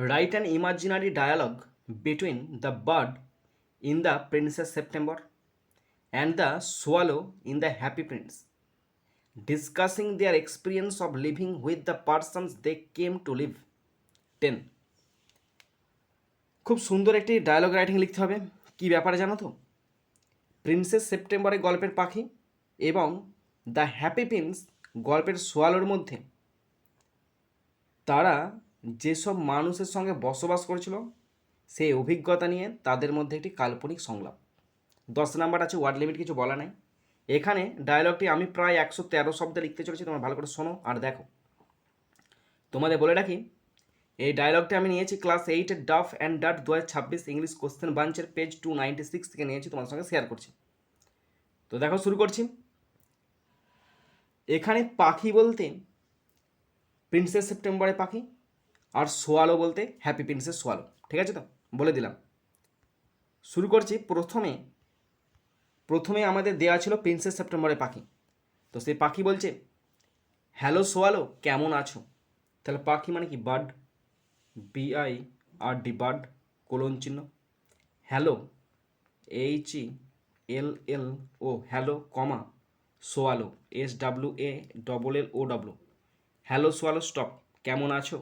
Write an imaginary dialogue between the bird in the Princess September and the swallow in the Happy Prince, discussing their experience of living with the persons they came to live. 10. খুব সুন্দর একটি dialogue writing লিখতে হবে। কি ব্যাপারে জানো তো? Princess সেপ্টেম্বরে গল্পের পাখি এবং দ্য হ্যাপি প্রিন্স গল্পের সোয়ালোর মধ্যে তারা যেসব মানুষের সঙ্গে বসবাস করেছিল সেই অভিজ্ঞতা নিয়ে তাদের মধ্যে একটি কাল্পনিক সংলাপ। 10 নাম্বার আছে, ওয়ার্ড লিমিট কিছু বলা নাই। এখানে ডায়লগটি আমি প্রায় 113 শব্দে লিখতে চলেছি, তোমরা ভালো করে শোনো আর দেখো। তোমাদের বলে রাখি, এই ডায়লগটা আমি নিয়েছি ক্লাস 8-এর Duff and Dutt 2026 English question বাঞ্চের পেজ 296 থেকে নিয়েছি, তোমার সঙ্গে শেয়ার করছি। তো দেখো, শুরু করছি। এখানে পাখি বলতে প্রিন্সেস সেপ্টেম্বরে পাখি, আর সোয়ালো বলতে হ্যাপি প্রিন্সেস সোয়ালো। ঠিক আছে, তো বলে দিলাম। শুরু করছি। প্রথমে আমাদের দেওয়া ছিল প্রিন্সেস সেপ্টেম্বরে পাখি। তো সেই পাখি বলছে, হ্যালো সোয়ালো, কেমন আছো? তাহলে পাখি মানে কি? বার্ড, BIRD, বার্ড, কোলন চিহ্ন। Hello, HELLO, hello, comma, swallow, SWALLOW। Hello swallow, stop, কেমন আছো?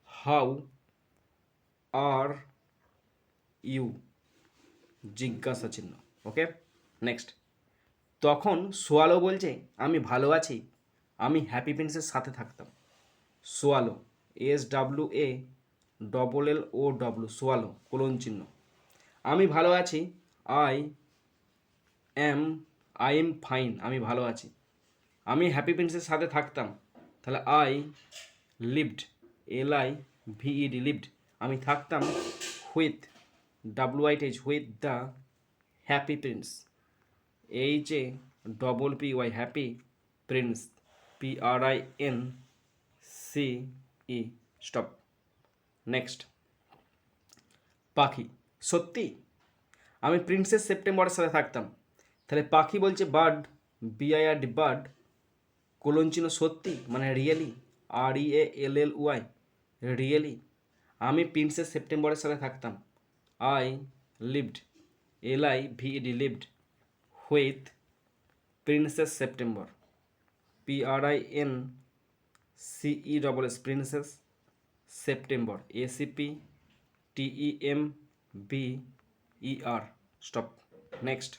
হাউ আর ইউ, জিজ্ঞাসা চিহ্ন। ওকে, নেক্সট। তখন সোয়ালো বলছে, আমি ভালো আছি, আমি হ্যাপি প্রিন্সের সাথে থাকতাম। সোয়ালো, SWALLOW, সোয়ালো, কোলন চিহ্ন। আমি ভালো আছি, আই এম ফাইন, আমি ভালো আছি। আমি হ্যাপি প্রিন্সের সাথে থাকতাম, তাহলে আই লিভড, LIVED, লিভড, আমি থাকতাম। With, WITH, with the happy Prince, HAPPY, happy Prince, PRINCE, stop. Next. পাখি, সত্যি আমি প্রিন্সেস সেপ্টেম্বরের সাথে থাকতাম। তাহলে পাখি বলছে বার্ড, BIRD, বার্ড, কোলন চিহ্ন, সত্যি মানে রিয়েলি, REALLY, রিয়েলি, আমি প্রিন্সেস সেপ্টেম্বরের সাথে থাকতাম। I lived, LIVED, lived, with princess September, PRINCESS, princess September, SEPTEMBER, stop. Next.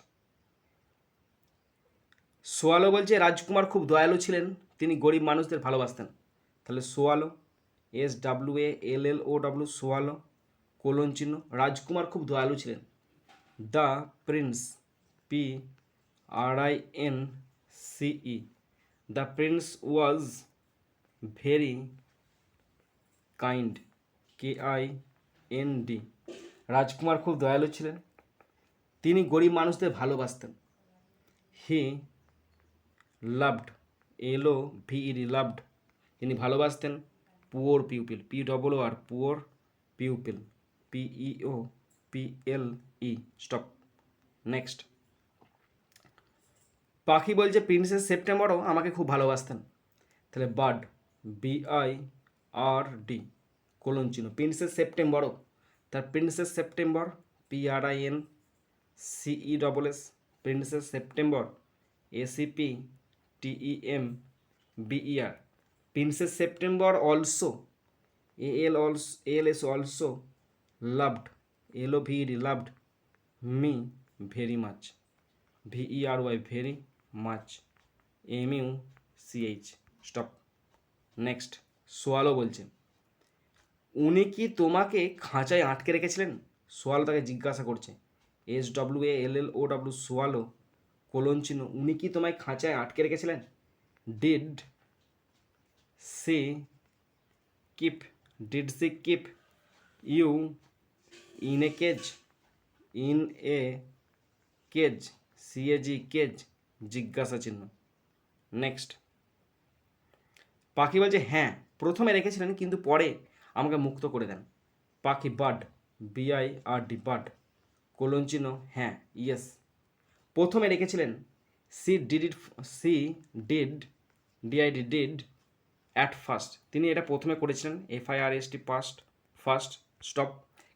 Swallow বলছে রাজকুমার খুব দয়ালু ছিলেন, তিনি গরিব মানুষদের ভালোবাসতেন। তাহলে সোয়ালো, SWALLOW, সোয়ালো, কোলন চিহ্ন, রাজকুমার খুব দয়ালু ছিলেন। The prince, PRINCE, the Prince was very kind, KIND, রাজকুমার খুব দয়ালু ছিলেন, তিনি গরিব মানুষদের ভালোবাসতেন। হি লাভড, LOVED, লাভড, তিনি ভালোবাসতেন। Poor pupil, POOR, poor pupil, PEOPLE, stop. Next. পাখি বলছে প্রিন্সেস সেপ্টেম্বরও আমাকে খুব ভালোবাসতেন। তাহলে বার্ড, BIRD, কোলন চিহ্ন, প্রিন্সেস সেপ্টেম্বরও, তার princess September, PRINCESS, princess September, SEPTEMBER, princess September also, ALS, also, loved, LOVED, loved, me very much, VERY, very much, MUCH, stop. Next. Swallow বলছে, উনি কি তোমাকে খাঁচায় আটকে রেখেছিলেন? সোয়ালো তাকে জিজ্ঞাসা করছে, SWALLOW, সোয়ালো, কোলন চিহ্ন, উনি কি তোমায় খাঁচায় আটকে রেখেছিলেন? Did she keep, you in a cage, CAG, cage, জিজ্ঞাসা চিহ্ন। নেক্সট। পাখি বলছে হ্যাঁ, প্রথমে রেখেছিলেন কিন্তু পরে আমাকে মুক্ত করে দেন। পাখি, বার্ড, BIRD, বার্ড, কোলন চিহ্ন, হ্যাঁ, ইয়েস, প্রথমে রেখেছিলেন। She did DID, did at first, তিনি এটা প্রথমে করেছিলেন। FIRST, first, first stop.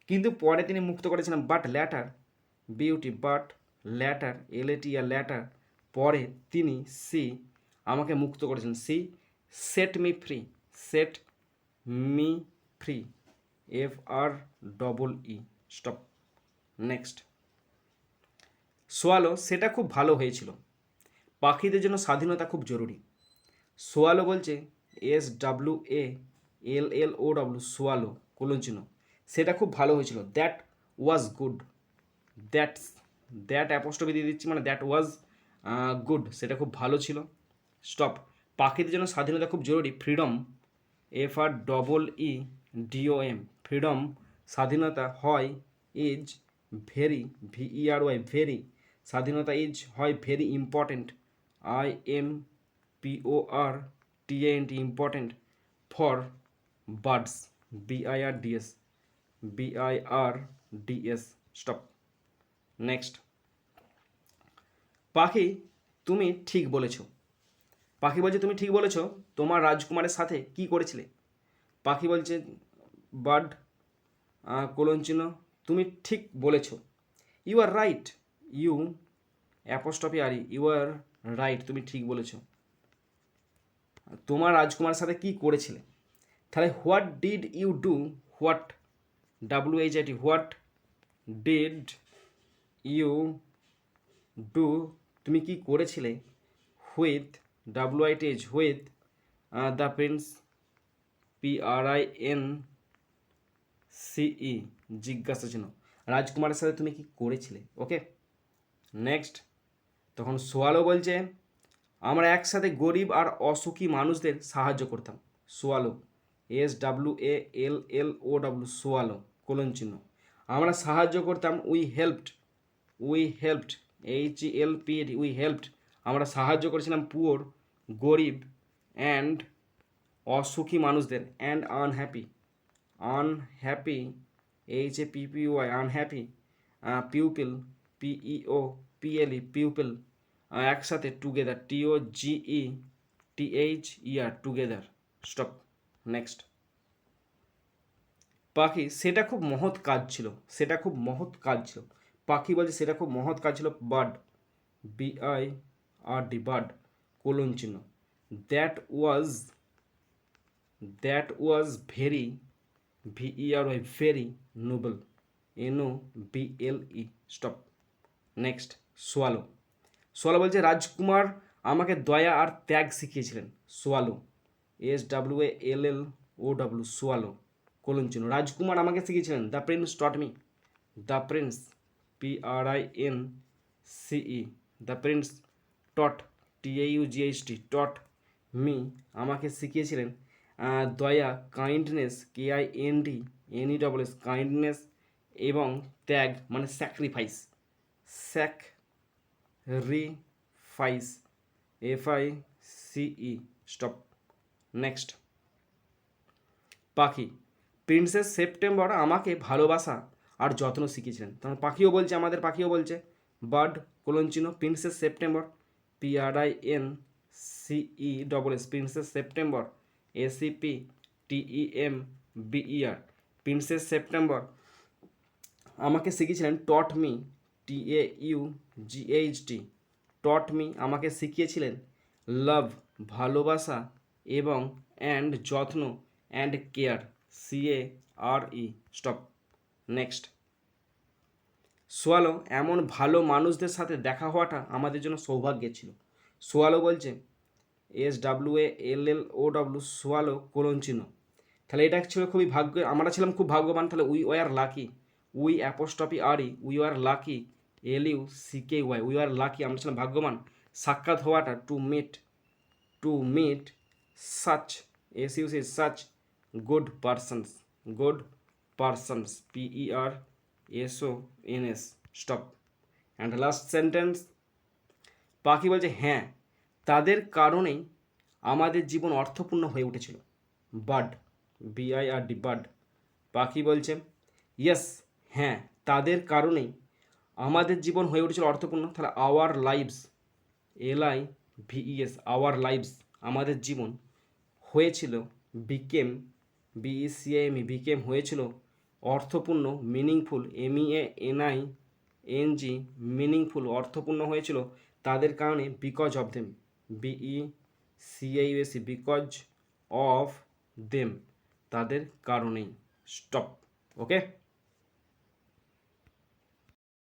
কিন্তু পরে তিনি মুক্ত করেছিলেন but later beauty but later L A T R later পরে তিনি সি আমাকে মুক্ত করেছেন। She set me free, set me free, FR stop. Next swallow সেটা খুব ভালো হয়েছিল, পাখিদের জন্য স্বাধীনতা খুব জরুরি। সোয়ালো বলছে SWALLOW সোয়ালো চিহ্ন সেটা খুব ভালো হয়েছিল। That was good, that apostrophe দিয়ে দিচ্ছি, মানে দ্যাট ওয়াজ গুড সেটা খুব ভালো ছিল। স্টপ। পাখিদের জন্য স্বাধীনতা খুব জরুরি। ফ্রিডম FREEDOM ফ্রিডম স্বাধীনতা হয় ইজ ভেরি VERY ভেরি স্বাধীনতা ইজ হয় very important IMPORTANT important for birds BIRDS stop. Next পাখি তুমি ঠিক বলেছো, পাখি বলছে তুমি ঠিক বলেছো, তোমার রাজকুমারের সাথে কি করেছিলে? পাখি বলছে বার্ড চিহ্ন তুমি ঠিক বলেছো, you are right, you apostrophe are you are right তুমি ঠিক বলেছো। তোমার রাজকুমারের সাথে কি করেছিলে? তাহলে what did you do, what WHIT what did you do তুমি কি করেছিলে with WITH with the prince PRINCE জিজ্ঞাসা চিহ্ন রাজকুমারের সাথে তুমি কি করেছিলে। ওকে নেক্সট তখন সোয়ালো বলছে আমরা একসাথে গরিব আর অসুখী মানুষদের সাহায্য করতাম। সোয়ালো SWALLOW সোয়ালো চিহ্ন আমরা সাহায্য করতাম। We helped HELPED we helped আমরা সাহায্য করেছিলাম পুওর গরিব অ্যান্ড অসুখী মানুষদের and unhappy HAPPY unhappy people PEOPLE people একসাথে together TOGETHER together stop. Next পাখি সেটা খুব মহৎ কাজ ছিল, সেটা খুব মহৎ কাজ ছিল। পাখি বলছে সেটা খুব মহৎ কাজ ছিল। বার্ড BIRD বার্ড চিহ্ন that was very VERY very Nobel NOBLE stop. Next swallow বলছে রাজকুমার আমাকে দয়া আর ত্যাগ শিখিয়েছিলেন। সোয়ালো SWALLOW সোয়ালো চিহ্ন রাজকুমার আমাকে শিখিয়েছিলেন। The Prince taught me, the prince PRINCE the Prince taught TAUGHT taught me আমাকে শিখিয়েছিলেন দয়া কাইন্ডনেস KINDNESS কাইন্ডনেস এবং ত্যাগ মানে স্যাক্রিফাইস FICE স্টপ। নেক্সট পাখি প্রিন্সেস সেপ্টেম্বর আমাকে ভালোবাসা আর যত্ন শিখিয়েছিলেন। তখন পাখিও বলছে, আমাদের পাখিও বলছে বার্ড চিহ্ন princess September PRINCESS princess September SEPTEMBER princess September আমাকে শিখিয়েছিলেন। টট মি TAUGHT টট মি আমাকে শিখিয়েছিলেন। লাভ ভালোবাসা এবং অ্যান্ড যত্ন and care CARE stop. Next swallow এমন ভালো মানুষদের সাথে দেখা হওয়াটা আমাদের জন্য সৌভাগ্যের ছিল। সোয়ালো বলছে SWALLOW সোয়ালো চিহ্ন তাহলে এটা ছিল খুবই ভাগ্য, আমরা ছিলাম খুব ভাগ্যবান। তাহলে we were lucky, we apostrophe RE we were lucky LUCKY we were lucky আমরা ছিলাম ভাগ্যবান। সাক্ষাৎ হওয়াটা to meet such SUC such good persons PERSONS stop. And last sentence পাখি বলছে হ্যাঁ তাদের কারণেই আমাদের জীবন অর্থপূর্ণ হয়ে উঠেছিল। বার্ড BIRD বার্ড পাখি বলছে ইয়েস হ্যাঁ তাদের কারণেই আমাদের জীবন হয়ে উঠেছিল অর্থপূর্ণ। তাহলে our lives LIVES our lives আমাদের জীবন হয়েছিল বিকেম BECAME বিকেম হয়েছিল অর্থপূর্ণ, মিনিংফুল, MEANING মিনিংফুল, অর্থপূর্ণ হয়েছিল তাদের কারণে, because of them, BECAUSE because of them, তাদের কারণেই। স্টপ। ওকে।